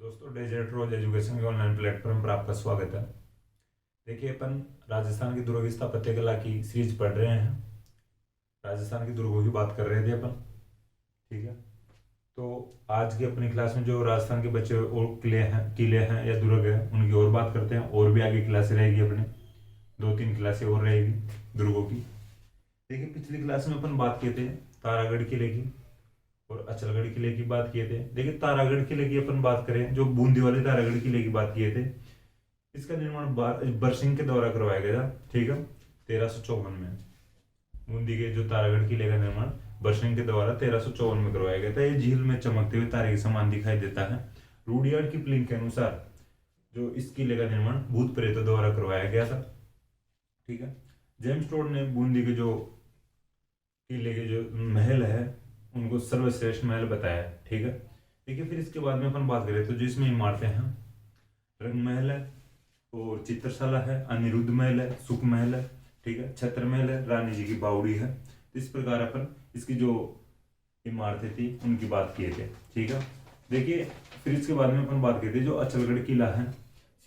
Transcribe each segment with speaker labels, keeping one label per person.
Speaker 1: दोस्तों, डेजर्ट रोज एजुकेशन के online platform पर आपका स्वागत है। देखिए, अपन राजस्थान की दुर्ग स्थापत्य कला की सीरीज पढ़ रहे हैं। राजस्थान की दुर्गों की बात कर रहे थे अपन। ठीक है। तो आज की अपनी क्लास में जो राजस्थान के बचे और किले हैं या दुर्ग है, उनकी और बात करते हैं। और भी आगे क्लासें रहेगी अपनी, 2-3 क्लासें और रहेगी दुर्गों की। देखिए, पिछली क्लास में अपन बात किए थे तारागढ़ किले की और अचलगढ़ किले की बात किए थे। देखिए, तारागढ़ किले की अपन बात करें, जो बूंदी वाले तारागढ़ किले की बात किए थे, इसका निर्माण बरसिंह के द्वारा करवाया गया था। ठीक है, 1354 में बूंदी के जो तारागढ़ किले का निर्माण बरसिंह के द्वारा 1354 में करवाया गया था। ये झील में चमकते हुए तारे के समान दिखाई देता है। रूडियार्ड किपलिंग के अनुसार जो इस किले का निर्माण भूत प्रेतों द्वारा करवाया गया था। ठीक है। जेम्स टोड ने बूंदी के जो किले के जो महल है उनको सर्वश्रेष्ठ महल बताया है। ठीक है। देखिए, फिर इसके बाद में अपन बात करें तो जिसमें इमारतें हैं, रंग महल है और चित्रशाला है, अनिरुद्ध महल है, सुख महल है, ठीक है, छत्र महल है, रानी जी की बावड़ी है। इस प्रकार अपन इसकी जो इमारतें थी उनकी बात किए थे। ठीक है। देखिए, फिर इसके बाद में अपन बात किए थे जो अचलगढ़ किला है,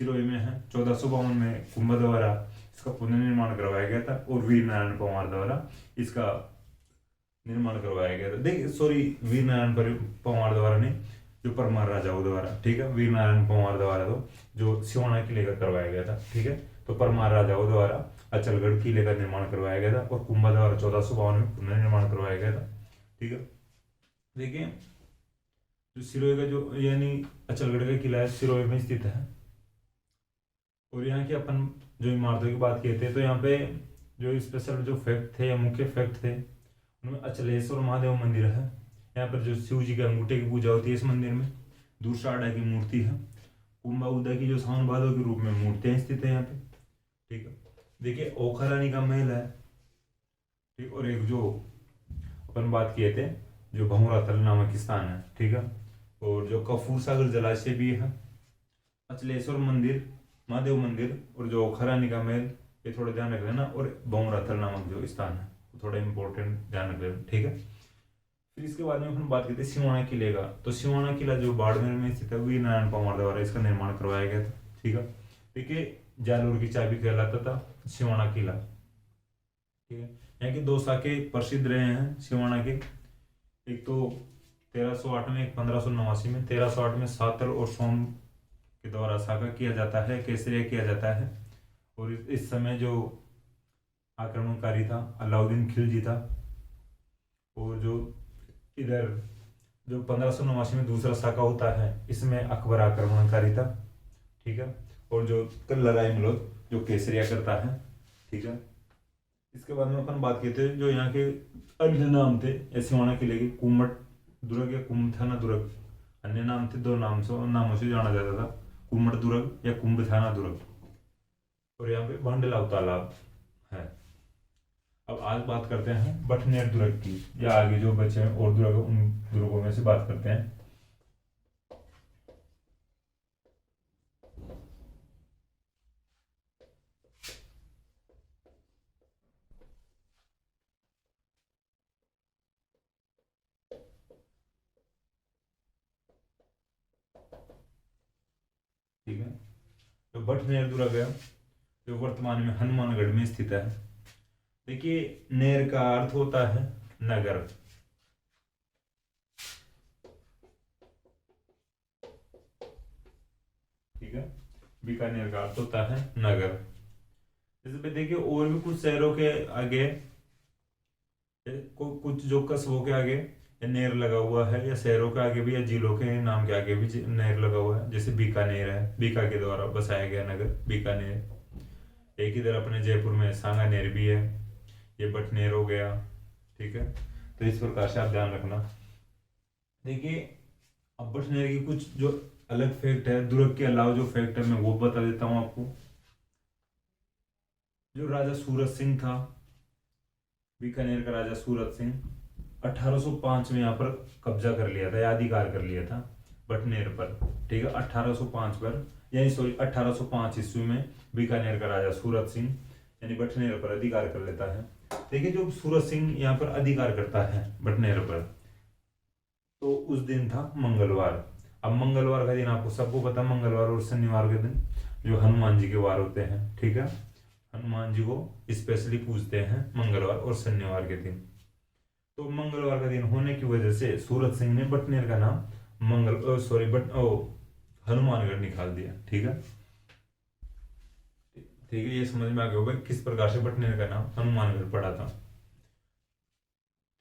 Speaker 1: सिरोही में है। 1452 में कुंभ द्वारा इसका पुनर्निर्माण करवाया गया था और वीर नारायण पंवार द्वारा इसका निर्माण करवाया गया था। देखिए, सॉरी, वीर नारायण पंवार द्वारा नहीं, जो परमार राजाओं द्वारा। ठीक है, वीर नारायण पंवार द्वारा तो जो सिवाना किले का करवाया गया था। ठीक है, तो परमार राजाओं द्वारा अचलगढ़ किले का निर्माण करवाया गया था और कुंभा द्वारा 1452 में पुनर्निर्माण करवाया गया था। ठीक है। देखिए, जो सिरोही का जो यानी अचलगढ़ का किला है, सिरोही में स्थित है। और यहाँ की अपन जो इमारतों की बात किए थे, तो यहाँ पे जो स्पेशल जो फैक्ट थे या मुख्य फैक्ट थे उनमें अचलेश्वर महादेव मंदिर है। यहाँ पर जो शिव जी के अंगूठे की पूजा होती है इस मंदिर में। दूरसाडा की मूर्ति है। कुंभा उदा की जो सावन भादो के रूप में मूर्तियां स्थित है यहाँ पे। ठीक है। देखिए, ओखा रानी का महल है। ठीक। और एक जो अपन बात किए थे जो भंवरा तल नामक स्थान है। ठीक है। और जो कपूर सागर जलाशय भी है, अचलेश्वर मंदिर, महादेव मंदिर और जो ओखा रानी का महल, ये थोड़ा ध्यान रख लेना। और भंवरा तल नामक जो स्थान है थोड़ा इंपॉर्टेंट ध्यान रख लेना। ठीक है। फिर इसके बाद में अपन बात करते हैं सिवाना किले का। तो सिवाना किला जो बाड़मेर में स्थित है, वीर नारायण पंवार द्वारा इसका निर्माण करवाया गया था। ठीक है। देखिए, जालोर की चाबी कहलाता था सिवाना किला। ठीक है। यहाँ की 2 शाखे प्रसिद्ध रहे हैं सिवाना के। एक तो 1308 में, एक 1589 में। 1308 में सातल और सोम के द्वारा शाखा किया जाता है, केसरिया किया जाता है। और इस समय जो आक्रमणकारी था अलाउद्दीन खिलजी था। और जो इधर जो 1589 में दूसरा शाखा होता है, इसमें अकबर आक्रमणकारी था। ठीक है। और जो कल्लराय मलोद जो केसरिया करता है। ठीक है। इसके बाद में अपन बात करते हैं जो यहाँ के अन्य नाम थे या सिवाना किले के, कुम्मट दुर्ग या कुंभथाना दुर्ग। अन्य नाम थे, 2 नामों से जाना जाता था, कुम्मट दुर्ग या कुंभथाना दुर्ग। और यहाँ पे भांडलाव तालाब है। अब आज बात करते हैं बठनेर दुर्ग की, या आगे जो बचे हैं और दुर्ग, उन दुर्गों में से बात करते हैं। ठीक है। तो बठनेर दुर्ग है जो वर्तमान में हनुमानगढ़ में स्थित है। देखिए, नेर का अर्थ होता है नगर। ठीक है। बीकानेर का अर्थ होता है नगर। जैसे पे देखिए, और भी कुछ शहरों के आगे, कुछ जो कस्बों के आगे नेर लगा हुआ है, या शहरों के आगे भी या जिलों के नाम के आगे भी नेर लगा हुआ है। जैसे बीकानेर है, बीका के द्वारा बसाया गया नगर बीकानेर। एक इधर अपने जयपुर में सांगानेर भी है, ये बटनेर हो गया। ठीक है। तो इस प्रकार से आप ध्यान रखना। देखिए, अब बटनेर की कुछ जो अलग फैक्ट है, दुर्ग के अलावा जो फैक्ट है मैं वो बता देता हूँ आपको। जो राजा सूरत सिंह था, बीकानेर का राजा सूरत सिंह, 1805 में यहाँ पर कब्जा कर लिया था या अधिकार कर लिया था बटनेर पर। ठीक है। 1805 पर, यानी सॉरी 1805 ईस्वी में बीकानेर का राजा सूरत सिंह यानी बटनेर पर अधिकार कर लेता है। देखिए, जो सूरत सिंह यहाँ पर अधिकार करता है बटनेर पर, तो उस दिन था मंगलवार। अब मंगलवार का दिन आपको सबको पता है, मंगलवार और शनिवार के दिन जो हनुमान जी के वार होते हैं, ठीक है, हनुमान जी को स्पेशली पूजते हैं मंगलवार और शनिवार के दिन। तो मंगलवार का दिन होने की वजह से सूरत सिंह ने बटनेर का नाम सॉरी बट ओ हनुमानगढ़ निकाल दिया, ठीक है। ठीक है, ये समझ में आ गया होगा किस प्रकार से बटनेर का नाम हनुमानगढ़ पड़ा था।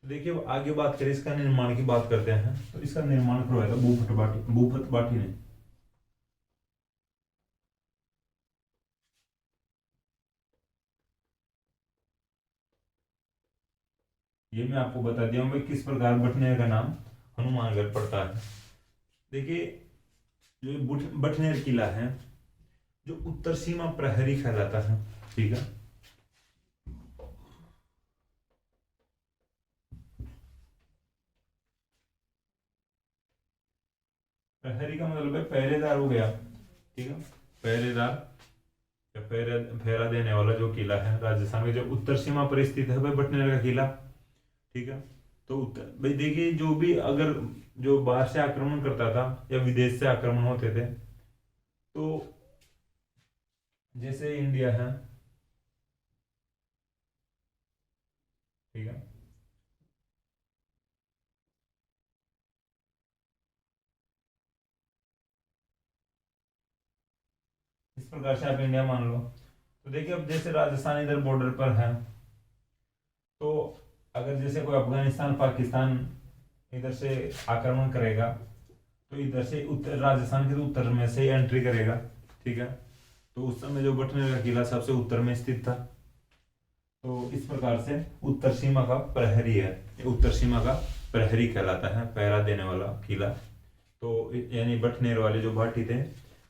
Speaker 1: तो देखिए अब आगे बात करें, इसका निर्माण की बात करते हैं। तो इसका निर्माण करवाया था भूपत बाटी ने। ये मैं आपको बता दिया हूँ भाई किस प्रकार बटनेर का नाम हनुमानगढ़ पड़ता है। देखिए जो बटनेर किला है जो उत्तर सीमा प्रहरी कहलाता है, ठीक है। प्रहरी का मतलब है पहरेदार हो गया, ठीक है, पहरेदार या पहरा देने वाला जो किला है राजस्थान के जो उत्तर सीमा पर स्थित है भाई बटनेर का किला, ठीक है। तो उत्तर भाई देखिए जो भी अगर जो बाहर से आक्रमण करता था या विदेश से आक्रमण होते थे, तो जैसे इंडिया है, ठीक है, इस प्रकार से आप इंडिया मान लो। तो देखिए अब जैसे राजस्थान इधर बॉर्डर पर है, तो अगर जैसे कोई अफगानिस्तान पाकिस्तान इधर से आक्रमण करेगा, तो इधर से उत्तर राजस्थान के उत्तर में से एंट्री करेगा, ठीक है। तो उस समय जो बटनेर का किला सबसे उत्तर में स्थित था। तो इस प्रकार से उत्तर सीमा का प्रहरी है, ये उत्तर सीमा का प्रहरी कहलाता है, पहरा देने वाला किला। तो यानी बटनेर वाले जो भाटी थे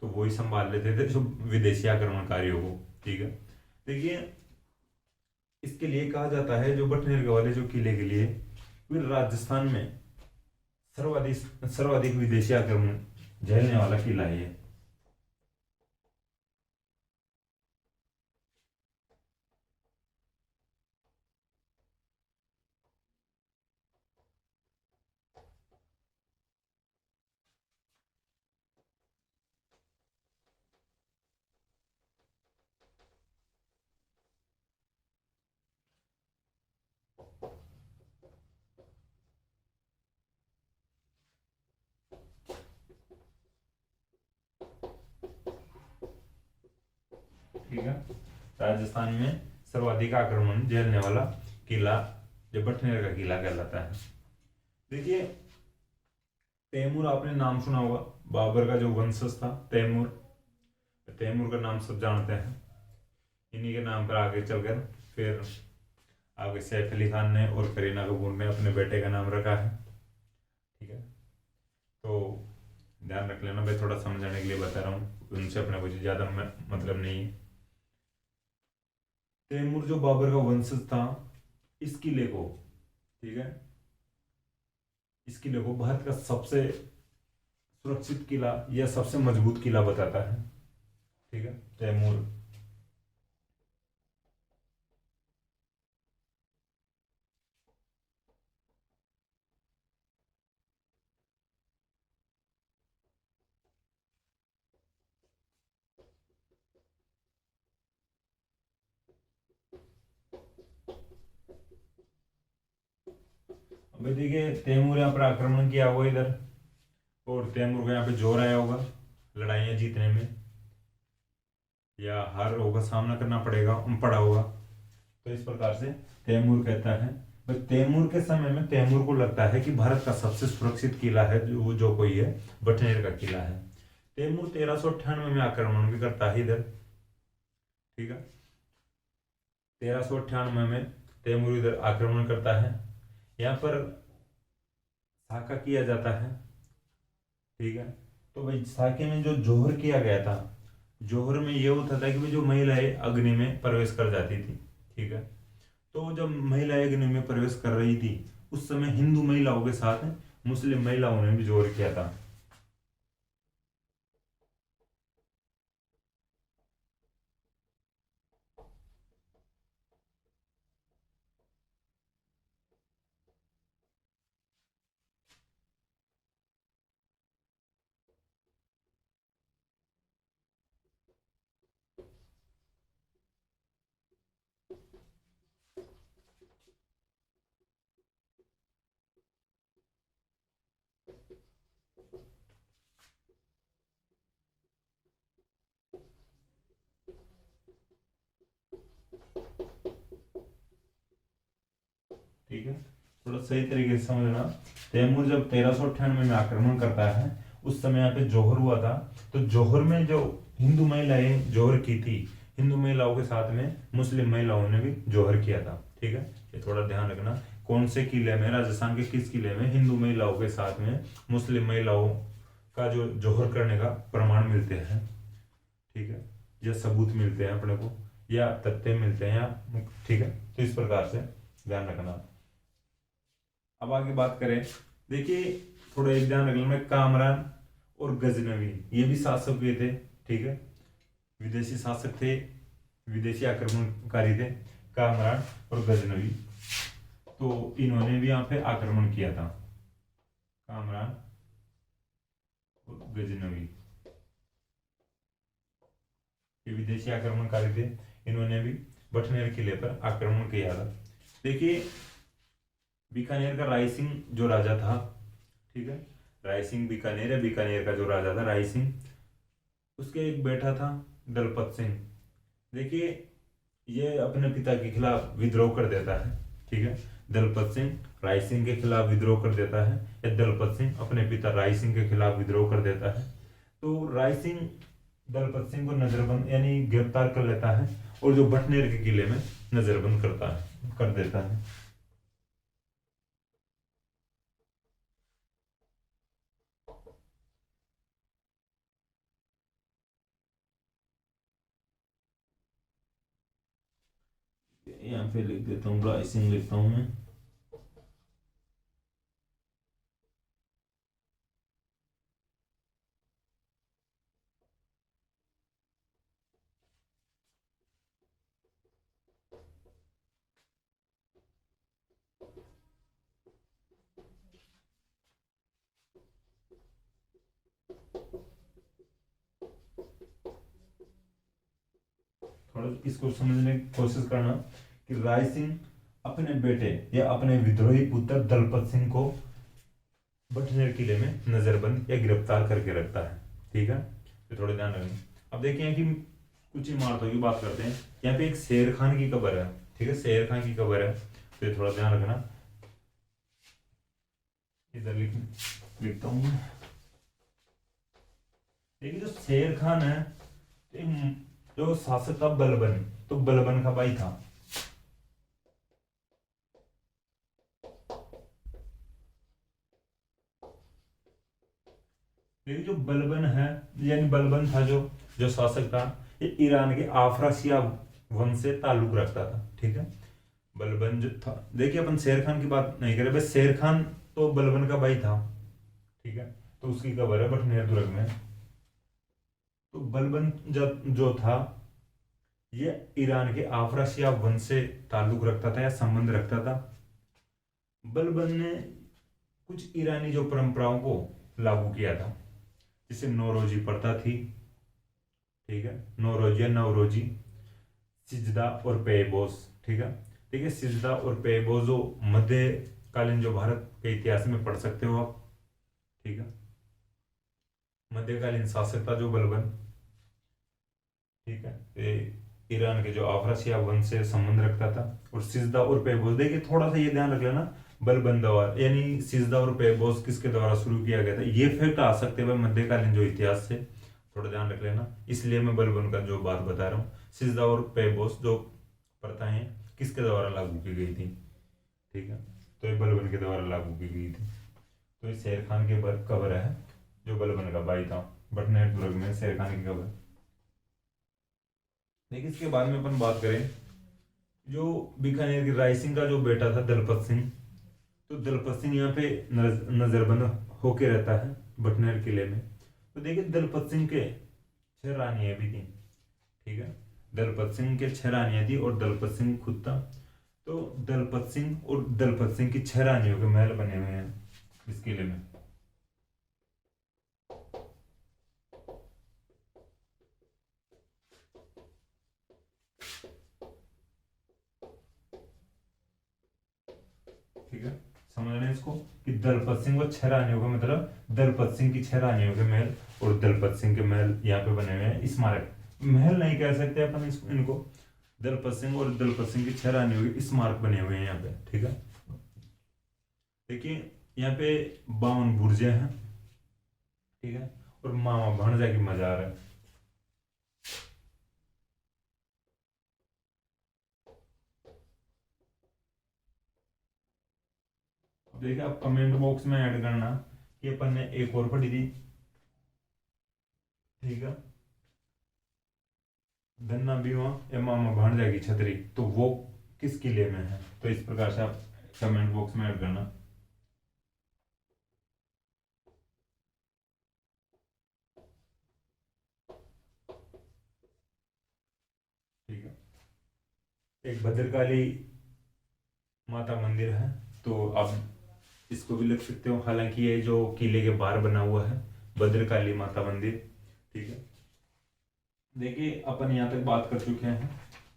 Speaker 1: तो वही संभाल लेते थे जो विदेशी आक्रमणकारियों को, ठीक है। देखिए इसके लिए कहा जाता है जो बटनेर वाले जो किले के लिए फिर राजस्थान में सर्वाधिक सर्वाधिक विदेशी आक्रमण झेलने वाला किला है ये। ठीक है, राजस्थान में सर्वाधिक आक्रमण झेलने वाला किला जो बटनेर का किला कहलाता है। देखिए तैमूर आपने नाम सुना होगा, बाबर का जो वंशज था तैमूर, तैमूर का नाम सब जानते हैं। इन्हीं के नाम पर आगे चलकर फिर आगे सैफ अली खान ने और करीना कपूर ने अपने बेटे का नाम रखा है, ठीक है। तो ध्यान रख लेना भाई, थोड़ा समझाने के लिए बता रहा हूँ, उनसे अपना कुछ ज़्यादा मतलब नहीं है। तैमूर जो बाबर का वंशज था, इस किले को, ठीक है, इस किले को भारत का सबसे सुरक्षित किला या सबसे मजबूत किला बताता है, ठीक है, तैमूर। अब देखिए तैमूर यहाँ पर आक्रमण किया होगा इधर, और तैमूर को यहाँ पे जोर आया होगा लड़ाइयाँ जीतने में, या हार होगा सामना करना पड़ा होगा। तो इस प्रकार से तैमूर कहता है भाई, तैमूर के समय में तैमूर को लगता है कि भारत का सबसे सुरक्षित किला है जो कोई है बटनेर का किला है। तैमूर 1398 में आक्रमण भी करता है इधर, ठीक है, 1398 में तैमूर इधर आक्रमण करता है। यहाँ पर साका किया जाता है, ठीक है। तो भाई साके में जो जोहर किया गया था, जोहर में ये होता था कि भाई जो महिलाएं अग्नि में प्रवेश कर जाती थी, ठीक है। तो जब महिलाएं अग्नि में प्रवेश कर रही थी उस समय हिंदू महिलाओं के साथ मुस्लिम महिलाओं ने भी जोहर किया था। सही तरीके से समझना। तैमूर जब 1398 में आक्रमण करता है, उस समय यहाँ पे जौहर हुआ था। तो जौहर में जो हिंदू महिलाएं जौहर की थी, हिंदू महिलाओं के साथ में मुस्लिम महिलाओं ने भी जौहर किया था। ठीक है, ये थोड़ा ध्यान रखना। कौन से किले में, राजस्थान के किस किले में हिंदू महिलाओं के साथ में मुस्लिम महिलाओं का जो जौहर करने का प्रमाण मिलते हैं। ठीक है, या सबूत मिलते हैं अपने को, या तथ्य मिलते हैं, या ठीक है, तो इस प्रकार से ध्यान रखना। अब आगे बात करें, देखिए थोड़ा एक ध्यान रख लेना, कामरान और गजनवी ये भी शासक हुए थे। ठीक है, विदेशी शासक थे, विदेशी आक्रमणकारी थे, कामरान और गजनवी। तो इन्होंने भी यहाँ पे आक्रमण किया था, कामरान और गजनवी ये विदेशी आक्रमणकारी थे। इन्होंने भी बठनेर किले पर आक्रमण किया था। देखिए बीकानेर का राय सिंह जो राजा था, ठीक है, राय सिंह बीकानेर है, बीकानेर का जो राजा था राय सिंह, उसके एक बेटा था दलपत सिंह। देखिए ये अपने पिता के खिलाफ विद्रोह कर देता है। ठीक है, दलपत सिंह राय सिंह के खिलाफ विद्रोह कर देता है, या दलपत सिंह अपने पिता राय सिंह के खिलाफ विद्रोह कर देता है। तो राय सिंह दलपत सिंह को नजरबंद यानी गिरफ्तार कर लेता है, और जो बटनेर के किले में नजरबंद कर देता है। यहाँ पे लिख देता हूँ, राय सिंह लिखता हूँ मैं। थोड़ा इसको समझने की कोशिश करना कि राय सिंह अपने बेटे या अपने विद्रोही पुत्र दलपत सिंह को बठनेर किले में नजरबंद या गिरफ्तार करके रखता है। ठीक है, तो थोड़ा ध्यान रखना। अब देखिए कि कुछ इमारतों की बात करते हैं। यहाँ पे एक शेर खान की कब्र है। ठीक है, शेर खान की कब्र है, तो ये थोड़ा ध्यान रखना। इधर लिखता हूँ। देखिए जो शेर खान है, जो शासक था बलबन, तो बलबन का भाई था। लेकिन जो बलबन है, यानी बलबन था जो जो शासक था, ये ईरान के आफरासिया वंश से ताल्लुक रखता था। ठीक है, बलबन जो था, देखिए अपन शेर खान की बात नहीं करें, बस शेर खान तो बलबन का भाई था। ठीक है, तो उसकी कब्र है बठनेर दुर्ग में। तो बलबन जो था, ये ईरान के आफरासिया वंश से ताल्लुक रखता था या संबंध रखता था। बलबन ने कुछ ईरानी जो परंपराओं को लागू किया था, जिसे नौरोजी प्रथा थी। ठीक है, नौरोजी या नवरोजी, सिजदा और पेयबोस। ठीक है, देखिए सिजदा और पेयबोस जो मध्यकालीन जो भारत के इतिहास में पढ़ सकते हो आप। ठीक है, मध्यकालीन शासक था जो बलबन। ठीक है, ईरान के जो आफरासिया वंश से संबंध रखता था। और सिजदा और पेयबोस, देखिए थोड़ा सा ये ध्यान रख लेना, बलबन द्वारा यानी सिजदा और पेयबोस किसके द्वारा शुरू किया गया था, ये फैक्ट आ सकते हैं मध्यकालीन जो इतिहास से, थोड़ा ध्यान रख लेना। इसलिए मैं बलबन का जो बात बता रहा हूँ, सिजदा और पेयबोस जो प्रथाएं किसके द्वारा लागू की गई थी। ठीक है, तो ये बलबन के द्वारा लागू की गई थी। तो ये शेर खान के कब्र है, जो बलबन का भाई था। बटनेर दुर्ग में शेर खान की कब्र। देखिए इसके बाद में अपन बात करें, जो बीकानेर के राय सिंह का जो बेटा था दलपत सिंह, तो दलपत सिंह यहाँ पे नजरबंद होके रहता है बटनेर किले में। तो देखिए दलपत सिंह के 6 रानियां भी थी। ठीक है, दलपत सिंह के 6 रानियां थी और दलपत सिंह खुद था। तो दलपत सिंह और दलपत सिंह की 6 रानियों के महल बने हुए हैं इस किले में। ठीक है, समझ रहे हैं इसको कि दलपत सिंह और 6 रानियों का मतलब दलपत सिंह की 6 रानियों के महल और दलपत सिंह के महल यहाँ पे बने हुए हैं। स्मारक, महल नहीं कह सकते अपन इनको, दलपत सिंह और दलपत सिंह की 6 रानियों के स्मारक बने हुए हैं यहाँ पे। ठीक है, देखिए यहाँ पे 52 बुर्जे हैं, ठीक है, और मामा भाणजा की मजार है। अब देखिए आप कमेंट बॉक्स में ऐड करना कि अपन ने एक और पढ़ी थी, ठीक है, धन्ना बीवा या मामा भाणजा की छतरी, तो वो किस किले में है, तो इस प्रकार से आप कमेंट बॉक्स में ऐड करना। ठीक है, एक भद्रकाली माता मंदिर है, तो आप इसको भी लिख सकते हो, हालांकि ये जो किले के बाहर बना हुआ है भद्रकाली माता मंदिर, ठीक है। देखिए अपन यहाँ तक बात कर चुके हैं,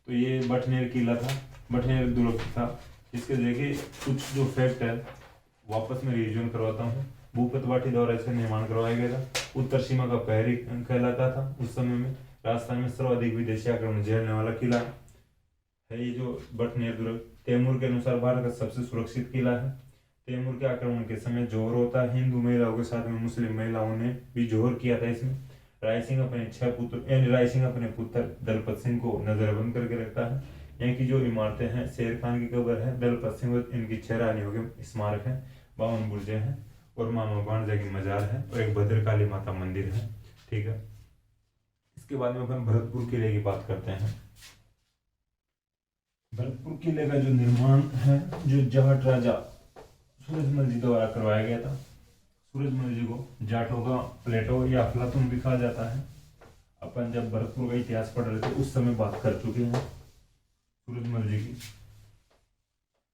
Speaker 1: तो ये बठनेर किला था, बठनेर दुर्ग था। इसके देखिए कुछ जो फैक्ट है वापस में रिविजन करवाता हूँ। भूपत वाटी द्वारा इसका निर्माण करवाया गया था, उत्तर सीमा का प्रहरी कहलाता था उस समय में। राजस्थान में सर्वाधिक विदेशी आक्रमण झेलने वाला किला है ये जो बठनेर दुर्ग। तैमूर के अनुसार भारत का सबसे सुरक्षित किला है। तैमूर के आक्रमण के समय जोहर होता है, हिंदू महिलाओं के साथ में मुस्लिम महिलाओं ने भी जोहर किया था इसमें। राय सिंह अपने 6 पुत्र यानी राय सिंह अपने पुत्र दलपत सिंह को नजरबंद करके रखता है। यहाँ की जो इमारतें हैं, शेर खान की कब्र है, दलपत सिंह इनकी 6 रानियों के स्मारक है, 52 बुर्जे हैं और मामा भाणजा की मजार है और एक भद्रकाली माता मंदिर है, ठीक है। इसके बाद में अपन भरतपुर किले की बात करते हैं। भरतपुर किले का जो निर्माण है, जो जाट राजा सूरजमल जी द्वारा करवाया गया था। सूरजमल जी को जाटों का प्लेटो या अफलातून भी कहा जाता है। अपन जब भरतपुर का इतिहास पढ़ रहे थे उस समय बात कर चुके हैं सूरजमल जी की।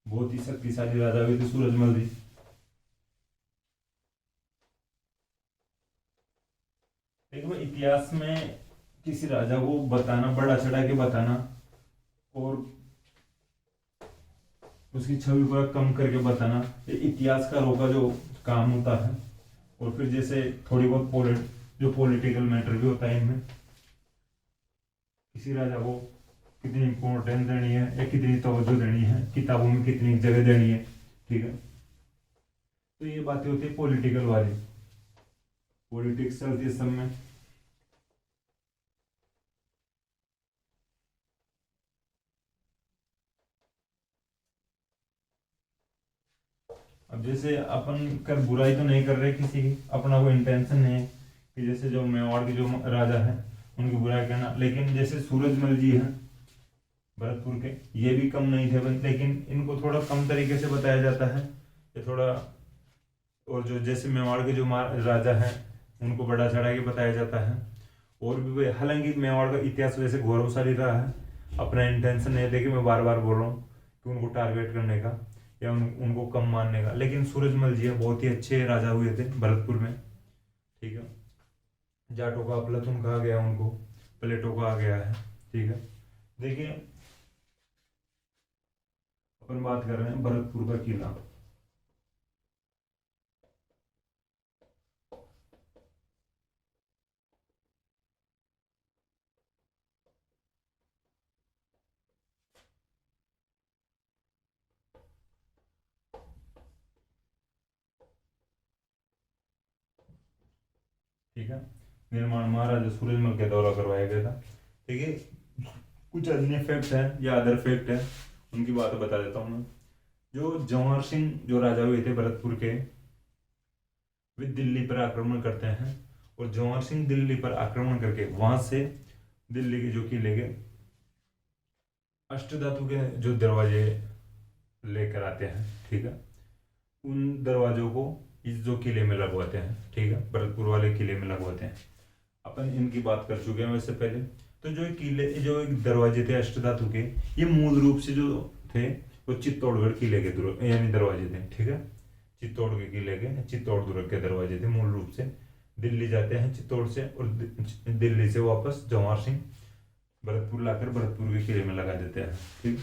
Speaker 1: बहुत ही शक्तिशाली राजा हुए थे सूरजमल जी। देखो इतिहास में किसी राजा को बताना, बड़ा चढ़ा के बताना और उसकी छवि को कम करके बताना, ये इतिहासकारों का जो काम होता है। और फिर जैसे थोड़ी बहुत जो पॉलिटिकल मैटर भी होता है इनमें, किसी राजा को कितनी इंपॉर्टेंस देनी है या कितनी तवज्जो देनी है, किताबों में कितनी जगह देनी है, ठीक है। तो ये बातें होती है पॉलिटिकल वाली, पॉलिटिक्स चलती है सब में। अब जैसे अपन कर बुराई तो नहीं कर रहे किसी की, अपना कोई इंटेंशन नहीं है कि जैसे जो मेवाड़ के जो राजा है उनकी बुराई करना, लेकिन जैसे सूरजमल जी हैं भरतपुर के, ये भी कम नहीं थे, लेकिन इनको थोड़ा कम तरीके से बताया जाता है ये थोड़ा। और जो जैसे मेवाड़ के जो राजा हैं उनको बड़ा चढ़ा के बताया जाता है। और भी हालांकि मेवाड़ का इतिहास वैसे गौरवशाली रहा है, अपना इंटेंशन नहीं है, देखिए मैं बार बार बोल रहा हूँ कि उनको टारगेट करने का या उनको कम मानने का, लेकिन सूरजमल जी बहुत ही अच्छे राजा हुए थे भरतपुर में, ठीक है। जाटों का अफलातून कहा गया उनको, प्लेटो कहा गया है, ठीक है। देखिए अपन बात कर रहे हैं भरतपुर का किला। ठीक है, निर्माण महाराजा सूरजमल के द्वारा करवाया गया था, ठीक है। कुछ अन्य फैक्ट है या अदर फैक्ट है, उनकी बात बता देता हूँ मैं। जो जवाहर सिंह जो राजा हुए थे भरतपुर के, वे दिल्ली पर आक्रमण करते हैं और जवाहर सिंह दिल्ली पर आक्रमण करके वहां से दिल्ली के जो किले के अष्टधातु के जो दरवाजे लेकर आते हैं, ठीक है, उन दरवाजों को इस जो किले में लगवाते हैं, ठीक है, भरतपुर वाले किले में लगवाते हैं। अपन इनकी बात कर चुके हैं वैसे पहले। तो जो किले जो एक दरवाजे थे अष्टधातु के, ये मूल रूप से जो थे वो चित्तौड़गढ़ किले के यानी दरवाजे थे, ठीक है। चित्तौड़ के किले के चित्तौड़ दुर्ग के दरवाजे थे मूल रूप से। दिल्ली जाते हैं चित्तौड़ से और दिल्ली से वापस जवाहर सिंह भरतपुर लाकर भरतपुर के किले में लगा देते हैं, ठीक।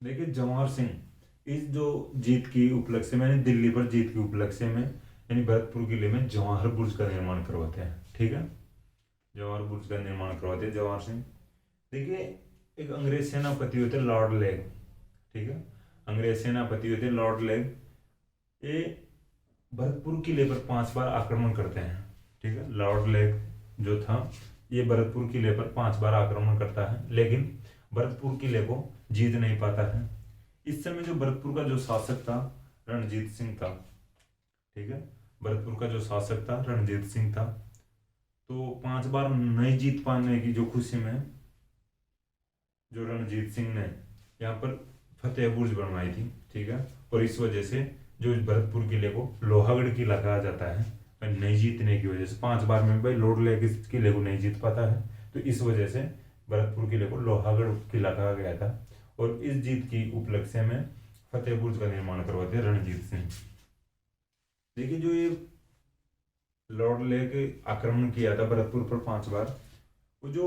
Speaker 1: देखिए जवाहर सिंह इस जो जीत की उपलक्ष्य में, दिल्ली पर जीत की उपलक्ष्य में, यानी भरतपुर किले में जवाहर बुर्ज का निर्माण करवाते हैं, ठीक है। जवाहर बुर्ज का निर्माण करवाते हैं जवाहर सिंह। देखिए एक अंग्रेज सेनापति होते लॉर्ड लेग, ठीक है। अंग्रेज सेनापति हुए थे लॉर्ड लेग, ये भरतपुर किले पर 5 बार आक्रमण करते हैं। ठीक है, लॉर्ड लेग जो था ये भरतपुर किले पर 5 बार आक्रमण करता है, लेकिन भरतपुर किले को जीत नहीं पाता है। इस समय जो भरतपुर का जो शासक था रणजीत सिंह था। ठीक है, भरतपुर का जो शासक था रणजीत सिंह था। तो 5 बार नहीं जीत पाने की जो खुशी में जो रणजीत सिंह ने यहाँ पर फतेह बुर्ज बनवाई थी। ठीक है, और इस वजह से जो भरतपुर किले को लोहागढ़ किला कहा जाता है, नहीं जीतने की वजह से 5 बार में भाई लॉर्ड लेग इस किले को नहीं जीत पाता है, तो इस वजह से भरतपुर किले को लोहागढ़ किला कहा गया था। और इस जीत की उपलक्ष्य में फतेह बुर्ज का निर्माण करवाते रणजीत सिंह। देखिए, जो ये लॉर्ड लेग आक्रमण किया था भरतपुर पर 5 बार, वो जो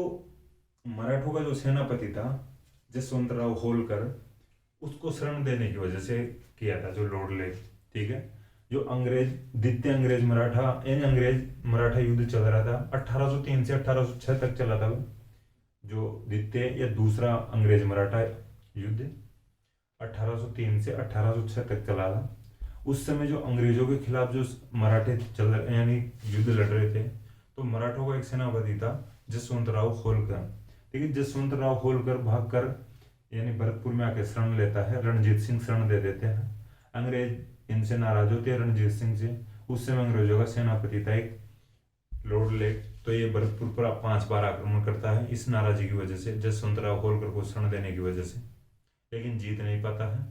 Speaker 1: मराठों का जो सेनापति था जसवंतराव होलकर, उसको शरण देने की वजह से किया था जो लॉर्ड लेग। ठीक है, जो द्वितीय अंग्रेज मराठा युद्ध चल रहा था 1803 से 1806 तक चला था। जो द्वितीय या दूसरा अंग्रेज मराठा युद्ध 1803 से 1806 तक चला था। उस समय जो अंग्रेजों के खिलाफ जो मराठे यानी युद्ध लड़ रहे थे, तो मराठों का एक सेनापति था जसवंतराव होलकर। ठीक है, जसवंतराव होलकर भागकर यानी भरतपुर में आके शरण लेता है, रणजीत सिंह शरण दे देते हैं। अंग्रेज इनसे नाराज होते हैं रणजीत सिंह से। उस समय अंग्रेजों का सेनापति था एक लॉर्ड लेग, तो ये भरतपुर पर 5 बार आक्रमण करता है इस नाराजी की वजह से, जसवंतराव होलकर को शरण देने की वजह से, लेकिन जीत नहीं पाता है।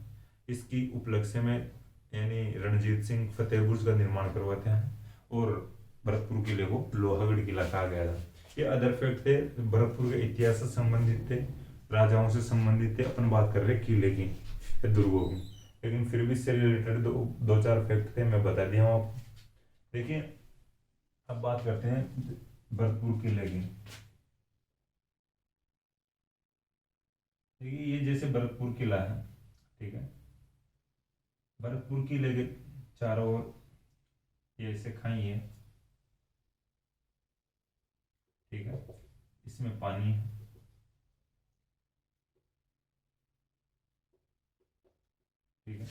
Speaker 1: इसकी उपलक्ष्य में यानी रणजीत सिंह फतेह बुर्ज का निर्माण करवाते हैं और भरतपुर किले को लोहागढ़ किला कहा गया था। ये अदर फैक्ट थे, भरतपुर के इतिहास से संबंधित थे, राजाओं से संबंधित थे। अपन बात कर रहे किले की, दुर्गों की, लेकिन फिर भी इससे रिलेटेड दो चार फैक्ट थे, मैं बता दिया हूँ आपको। देखिए, अब बात करते हैं भरतपुर किले की। देखिए, ये जैसे भरतपुर किला है। ठीक है, भरतपुर किले के चारों ओर ये ऐसे खाई है। ठीक है, इसमें पानी है। ठीक है,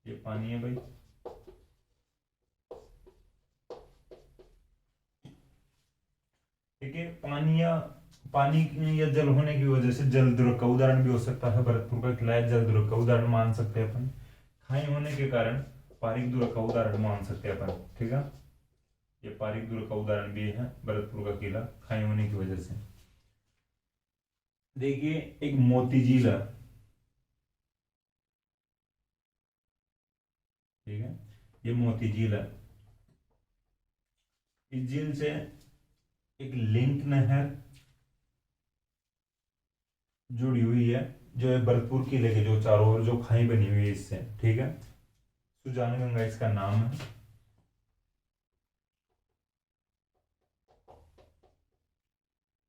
Speaker 1: ये पानी है भाई। ठीक है, पानी या जल होने की वजह से जल दुर्ग का उदाहरण भी हो सकता है। भरतपुर का किला जल दुर्ग का उदाहरण मान सकते हैं अपन। खाई होने के कारण पारिक दुर्ग का उदाहरण मान सकते हैं अपन। ठीक है, ये पारिक दुर्ग का उदाहरण भी है भरतपुर का किला खाई होने की वजह से। देखिए, एक मोती झील है। ठीक है, ये मोती झील है। इस झील से एक लिंक नहर जुड़ी हुई है, जो है भरतपुर किले के जो चारों ओर जो खाई बनी हुई है इससे। ठीक है, सुजान गंगा इसका नाम है।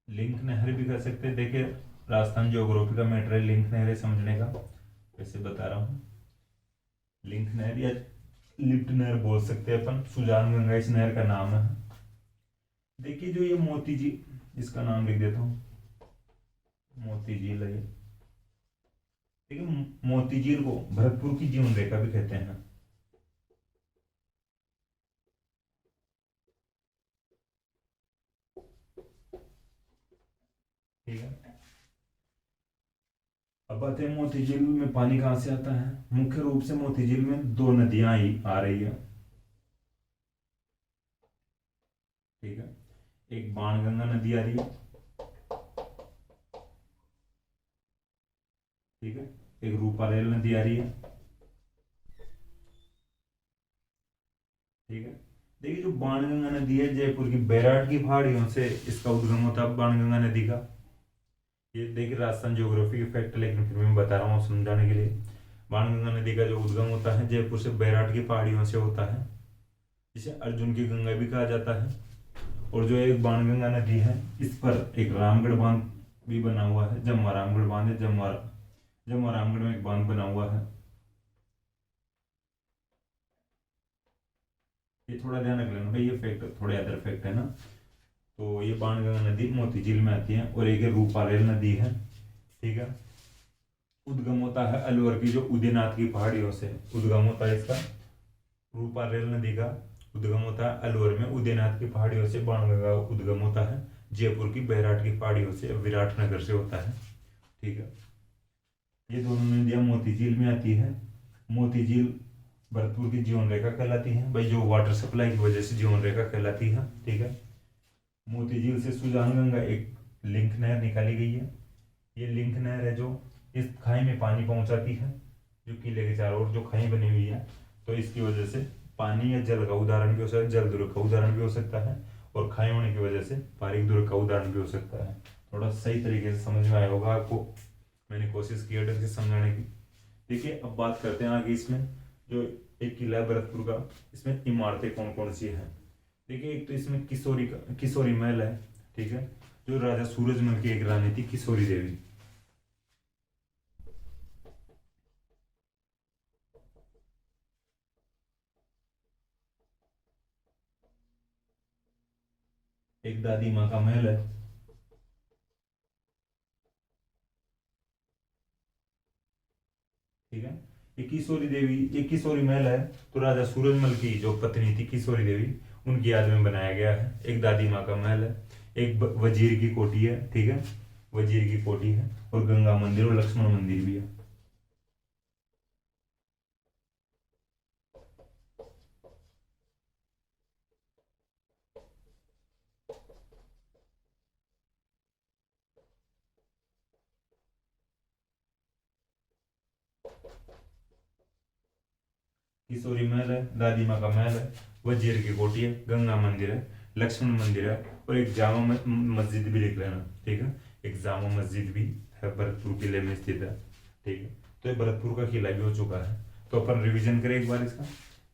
Speaker 1: लिंक नहर भी कह सकते हैं। देखिए, राजस्थान ज्योग्राफी का मैटर है लिंक नहर समझने का, वैसे बता रहा हूँ। लिंक नहर या लिफ्ट नहर बोल सकते हैं अपन। सुजान गंगा इस नहर का नाम है। देखिए, जो ये मोती झील, इसका नाम लिख देता हूँ, मोती झील है। ठीक है, मोती झील को भरतपुर की जीवन रेखा भी कहते हैं। ठीक है, अब बात है मोती झील में पानी कहाँ से आता है। मुख्य रूप से मोती झील में 2 नदियां ही आ रही है। ठीक है, एक बाणगंगा नदी आ रही है। ठीक है, एक रूपारेल नदी आ रही है। ठीक है, देखिए, जो बाणगंगा नदी है जयपुर की बैराट की पहाड़ियों से इसका उद्गम होता है बाणगंगा नदी का। ये देखिए, राजस्थान ज्योग्राफी के फैक्ट, लेकिन फिर मैं बता रहा हूँ समझाने के लिए। बाणगंगा नदी का जो उद्गम होता है जयपुर से बैराट की पहाड़ियों से होता है, जिसे अर्जुन की गंगा भी कहा जाता है। और जो एक बाणगंगा नदी है, इस पर एक रामगढ़ बांध भी बना हुआ है। जमवा रामगढ़ बांध है, जमवा रामगढ़ में एक बांध बना हुआ है। ये थोड़ा ध्यान रख लेना भाई, ये फैक्ट थोड़े अदर फैक्ट है ना। तो ये बाणगंगा नदी मोती झील में आती है। और एक रूपारेल नदी है, ठीक है, उद्गम होता है अलवर की जो उदयनाथ की पहाड़ियों से उद्गम होता है इसका। रूपारेल नदी का उद्गम होता है अलवर में उदयनाथ की पहाड़ियों से। बाणगंगा उद्गम होता है जयपुर की बैराट की पहाड़ियों से, विराटनगर से होता है, ठीक है। ये दोनों नदियां मोती झील में आती है। मोती झील भरतपुर की जीवन रेखा कहलाती है भाई, जो वाटर सप्लाई की वजह से जीवन रेखा कहलाती है, ठीक है। मोती झील से सुजान गंगा एक लिंक नहर निकाली गई है। ये लिंक नहर है जो इस खाई में पानी पहुंचाती है, जो किले के चारों ओर जो खाई बनी हुई है। तो इसकी वजह से पानी या जल का उदाहरण भी हो सकता है, जल दुर्ग का उदाहरण भी हो सकता है, और खाई होने की वजह से पारिक दुर्ग का उदाहरण भी हो सकता है। थोड़ा सही तरीके से समझ में आया होगा आपको, मैंने कोशिश की है ढंग से समझाने की। देखिए अब बात करते हैं आगे। इसमें जो एक किला है भरतपुर का, इसमें इमारतें कौन कौन सी हैं। देखिए एक तो इसमें किशोरी महल है, ठीक है, जो राजा सूरजमल की एक रानी थी किशोरी देवी। एक दादी माँ का महल है, ठीक है। ये किशोरी महल है, तो राजा सूरजमल की जो पत्नी थी किशोरी देवी, उनकी याद में बनाया गया है। एक दादी माँ का महल है, एक वजीर की कोठी है, ठीक है, वजीर की कोठी है, और गंगा मंदिर और लक्ष्मण मंदिर भी है। किशोरी महल है, दादी माँ का महल है, वजीर की कोठी है, गंगा मंदिर है, लक्ष्मण मंदिर है, और एक जामा मस्जिद भी लिख लेना, ठीक है। एक जामा मस्जिद भी है, भरतपुर किले में स्थित है, ठीक है। तो ये भरतपुर का किला भी हो चुका है। तो अपन रिवीजन करें एक बार इसका।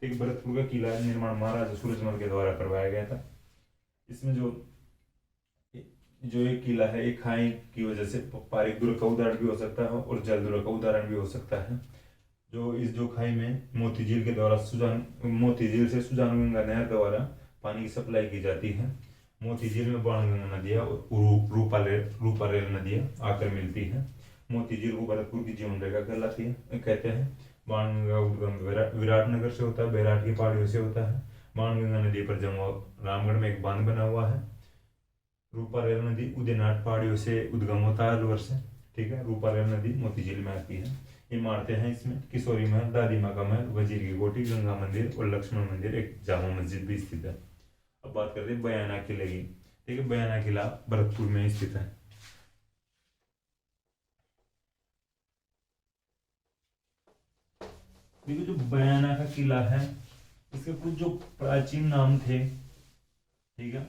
Speaker 1: एक भरतपुर का किला निर्माण महाराजा सूरजमल के द्वारा करवाया गया था। इसमें जो जो एक किला है, एक खाई की वजह से पारिक दुर्ग का उदाहरण भी हो सकता है, और जल दुर्ग का उदाहरण भी हो सकता है। जो खाई में मोती झील के द्वारा मोती झील से सुजान गंगा नहर द्वारा पानी की सप्लाई की जाती है। मोती झील में बाणगंगा नदियाँ और रूपारेल नदियाँ आकर मिलती है। मोती झील को भरतपुर की जीवन रेखा कहलाती है कहते हैं। बाणगंगा उद्गम विराटनगर से होता है, बैराट की पहाड़ियों से होता है। बाणगंगा नदी पर जम्मू रामगढ़ में एक बांध बना हुआ है। रूपारेल नदी उदयनाथ पहाड़ियों से उद्गम होता है अलवर से, ठीक है। रूपारेल नदी मोती झील में आती है। इमारतें हैं इसमें किशोरी महल, दादी माँ का महल, वजीर की कोठी, गंगा मंदिर और लक्ष्मण मंदिर, एक जामा मस्जिद भी स्थित है। अब बात करते हैं बयाना किले की। ठीक है, बयाना किला भरतपुर में स्थित है। देखिए जो बयाना का किला है, इसके कुछ जो प्राचीन नाम थे, ठीक है,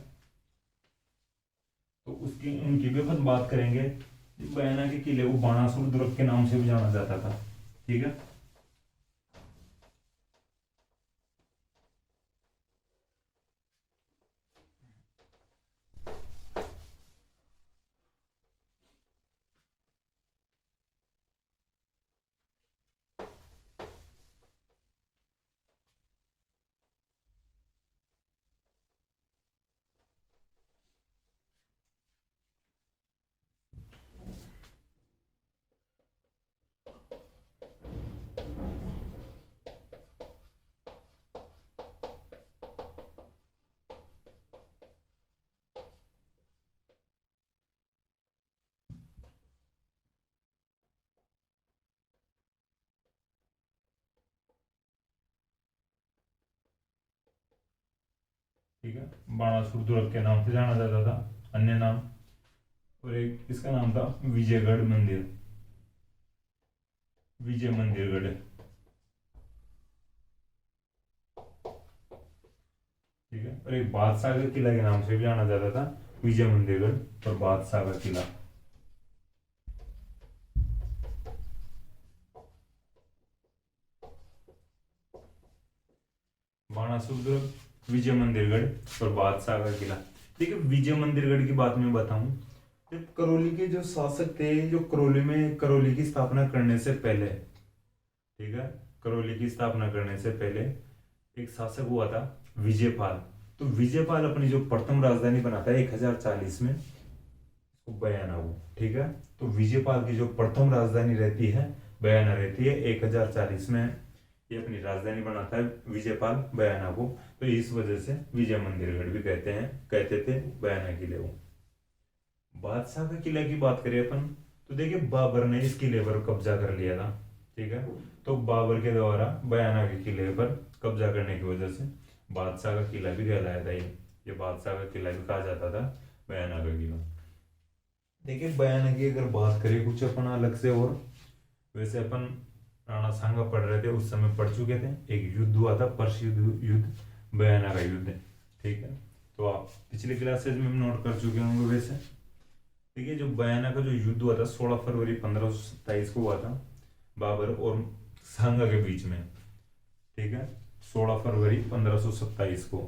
Speaker 1: तो उसकी उनकी भी अपन बात करेंगे। बयाना के किले को बाणासुर दुर्ग के नाम से भी जाना जाता था, ठीक है। ठीक है, बाणासुर दुर्ग के नाम से जाना जाता था, अन्य नाम। और एक इसका नाम था विजयगढ़ मंदिर, विजय मंदिरगढ़, ठीक है। और एक बादशाह का किला के नाम से भी जाना जाता था, विजय मंदिरगढ़ और बादशाह का किला। बाणासुर दुर्ग, विजय मंदिरगढ़ और बादशाह का किला। ठीक है, विजय मंदिरगढ़ की बात मैं बताऊं, जब करौली के जो शासक थे, जो करौली की स्थापना करने से पहले, ठीक है, करौली की स्थापना करने से पहले एक शासक हुआ था विजयपाल। तो विजयपाल अपनी जो प्रथम राजधानी बनाता है 1040 में, इसको बयाना वो, ठीक है। तो विजयपाल की जो प्रथम राजधानी रहती है बयाना रहती है 1040 में, ये अपनी राजधानी बनाता है विजयपाल बयाना को। तो इस वजह से विजय मंदिरगढ़ भी कहते थे बयाना किले को। बादशाह का किला की बात करें अपन, तो देखिए बाबर ने इस किले पर कब्जा कर लिया था, ठीक है। तो बाबर के द्वारा बयाना के किले पर कब्जा करने की वजह से बादशाह का किला भी कहलाया था ये बादशाह का किला भी कहा जाता था बयाना का किला। देखिए बयाना की अगर बात करें कुछ अपन अलग से, और वैसे अपन राणा सांगा पढ़ रहे थे, उस समय पढ़ चुके थे। एक युद्ध हुआ था, परस युद्ध, बयाना का युद्ध, ठीक है। तो आप पिछले क्लासेज में नोट कर चुके होंगे वैसे। देखिए जो बयाना का जो युद्ध हुआ था 16 फरवरी 1527 को हुआ था बाबर और सांगा के बीच में, ठीक है। 16 फरवरी 1527 को।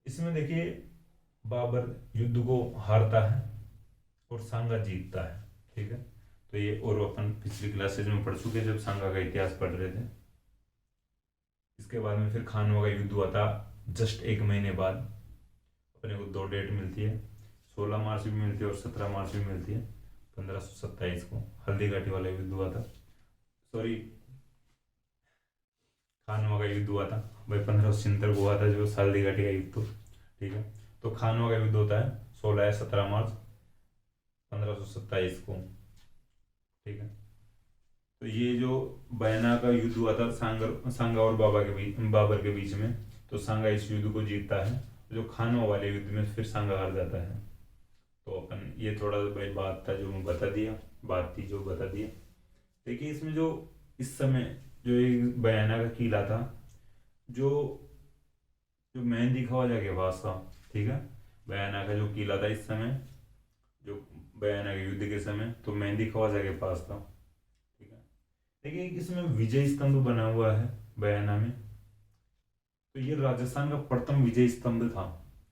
Speaker 1: इसमें देखिए बाबर युद्ध को हारता है और सांगा जीतता है, ठीक है। तो ये और अपन पिछली क्लासेज में पढ़ चुके जब सांगा का इतिहास पढ़ रहे थे। इसके बाद में फिर खानवा का युद्ध हुआ था जस्ट एक महीने बाद। अपने को दो डेट मिलती है, 16 मार्च भी मिलती है और 17 मार्च भी मिलती है। 1527 को हल्दी घाटी वाला युद्ध हुआ था, सॉरी खानवा का युद्ध हुआ था भाई, 1570 को हुआ था जो हल्दी घाटी का युद्ध, ठीक है। तो खानवा का युद्ध होता है 16 या 17 मार्च 1527 को, ठीक है। तो ये जो बयाना का युद्ध हुआ था सांगा और बाबर के बीच में, तो सांगा इस युद्ध को जीतता है। जो खानवा वाले युद्ध में फिर सांगा हार जाता है। तो अपन ये थोड़ा भाई बात था जो मैं बता दिया, बात थी जो बता दिया। देखिए इसमें जो इस समय जो एक बयाना का किला था, जो जो मेहंदी ख्वाजा के पास था, ठीक है। बयाना का जो किला था इस समय, जो बयाना के युद्ध के समय, तो मेहंदी ख्वाजा के पास था, ठीक है। देखिए इसमें विजय स्तंभ बना हुआ है बयाना में। तो ये राजस्थान का प्रथम विजय स्तंभ था,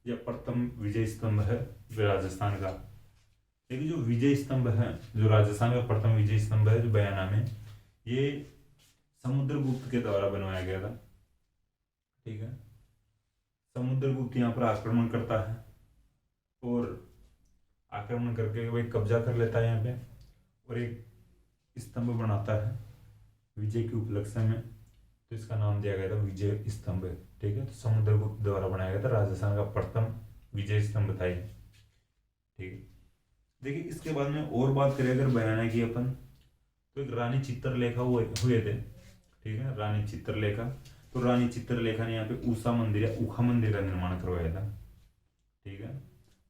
Speaker 1: यह प्रथम विजय स्तंभ है राजस्थान का। देखिए जो विजय स्तंभ है, जो राजस्थान का प्रथम विजय स्तंभ है जो बयाना में, ये समुद्रगुप्त के द्वारा बनवाया गया था, ठीक है। समुद्रगुप्त यहाँ पर आक्रमण करता है और आक्रमण करके वही कब्जा कर लेता है यहाँ पे, और एक स्तंभ बनाता है विजय के उपलक्ष्य में। तो इसका नाम दिया गया था विजय स्तंभ, ठीक है। तो समुद्रगुप्त द्वारा बनाया गया था, राजस्थान का प्रथम विजय स्तंभ था ये, ठीक है। देखिए इसके बाद में और बात करें अगर बयाना की अपन, तो एक रानी चित्रलेखा हुए थे, ठीक है, रानी चित्रलेखा। तो रानी चित्रलेखा ने यहाँ पे उषा मंदिर या उखा मंदिर का निर्माण करवाया था, ठीक है।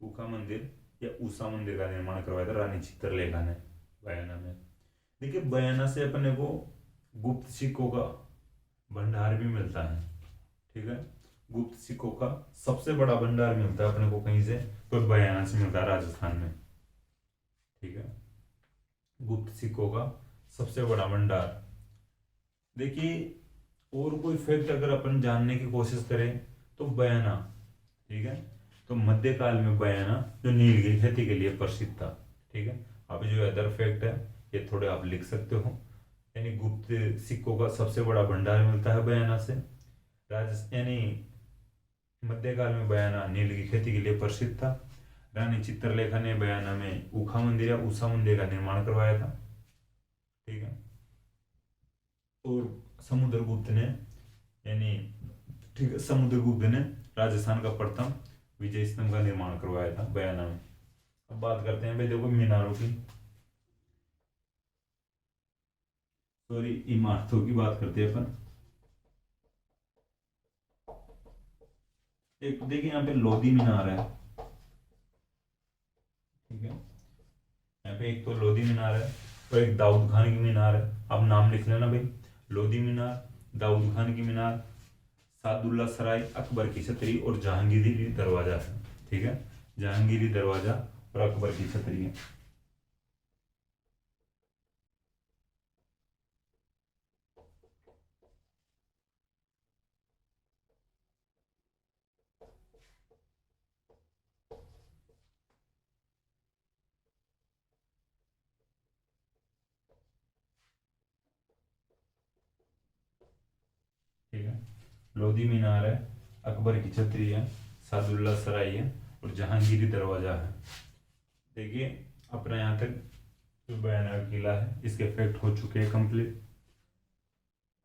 Speaker 1: उखा मंदिर या उषा मंदिर का निर्माण करवाया था रानी चित्रलेखा ने बयाना में। देखिए बयाना से अपने को गुप्त सिक्कों का भंडार भी मिलता है, ठीक है। गुप्त सिक्कों का सबसे बड़ा भंडार मिलता है अपने को कहीं से, तो बयाना से मिलता है राजस्थान में, ठीक है। गुप्त सिक्कों का सबसे बड़ा भंडार। देखिए और कोई फैक्ट अगर अपन जानने की कोशिश करें तो बयाना, ठीक है। तो मध्यकाल में बयाना जो नील की खेती के लिए प्रसिद्ध था, ठीक है। अब जो अदर फैक्ट है ये थोड़े आप लिख सकते हो, यानी गुप्त सिक्कों का सबसे बड़ा भंडार मिलता है बयाना से। राजस्थान यानी मध्यकाल में बयाना नील की खेती के लिए प्रसिद्ध था। रानी चित्रलेखा ने बयाना में उखा मंदिर या उषा मंदिर का निर्माण करवाया था, ठीक है। और समुद्रगुप्त ने, यानी ठीक है, समुद्रगुप्त ने राजस्थान का प्रथम विजय स्तंभ का निर्माण करवाया था बयाना में। अब बात करते हैं भाई देखो मीनारों की, सॉरी इमारतों की बात करते हैं अपन। एक तो देखिए यहाँ पे लोधी मीनार है, ठीक है। यहाँ पे एक तो लोधी मीनार है और एक दाऊद खान की मीनार है। अब नाम लिख लेना भाई, लोधी मीनार, दाऊद खान की मीनार, सादुल्ला सराय, अकबर की छतरी और जहांगीरी दरवाजा है, ठीक है। जहांगीरी दरवाजा और अकबर की छतरी है। ठीक है। लोधी मीनार है, अकबर की छतरी है, सादुल्ला सराय है और जहांगीरी दरवाजा है। देखिए अपना यहाँ तक जो बयाना किला है इसके फैक्ट हो चुके हैं कंप्लीट।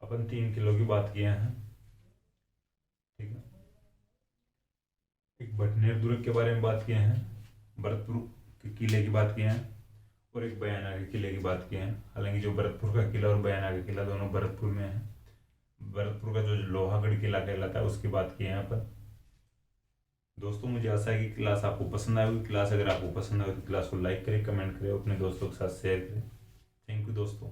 Speaker 1: अपन 3 किलो की बात किए हैं, ठीक है। एक भटनेर दुर्ग के बारे में बात किए हैं, भरतपुर के किले की बात किए हैं और एक बयाना के किले की बात किए हैं। हालांकि जो भरतपुर का किला और बयाना का किला दोनों भरतपुर में है। भरतपुर का जो लोहागढ़ किला कहलाता है उसकी बात की है यहाँ पर। दोस्तों मुझे आशा है कि क्लास आपको पसंद आई होगी। क्लास अगर आपको पसंद आए तो क्लास को लाइक करें, कमेंट करें, अपने दोस्तों के साथ शेयर करें। थैंक यू दोस्तों।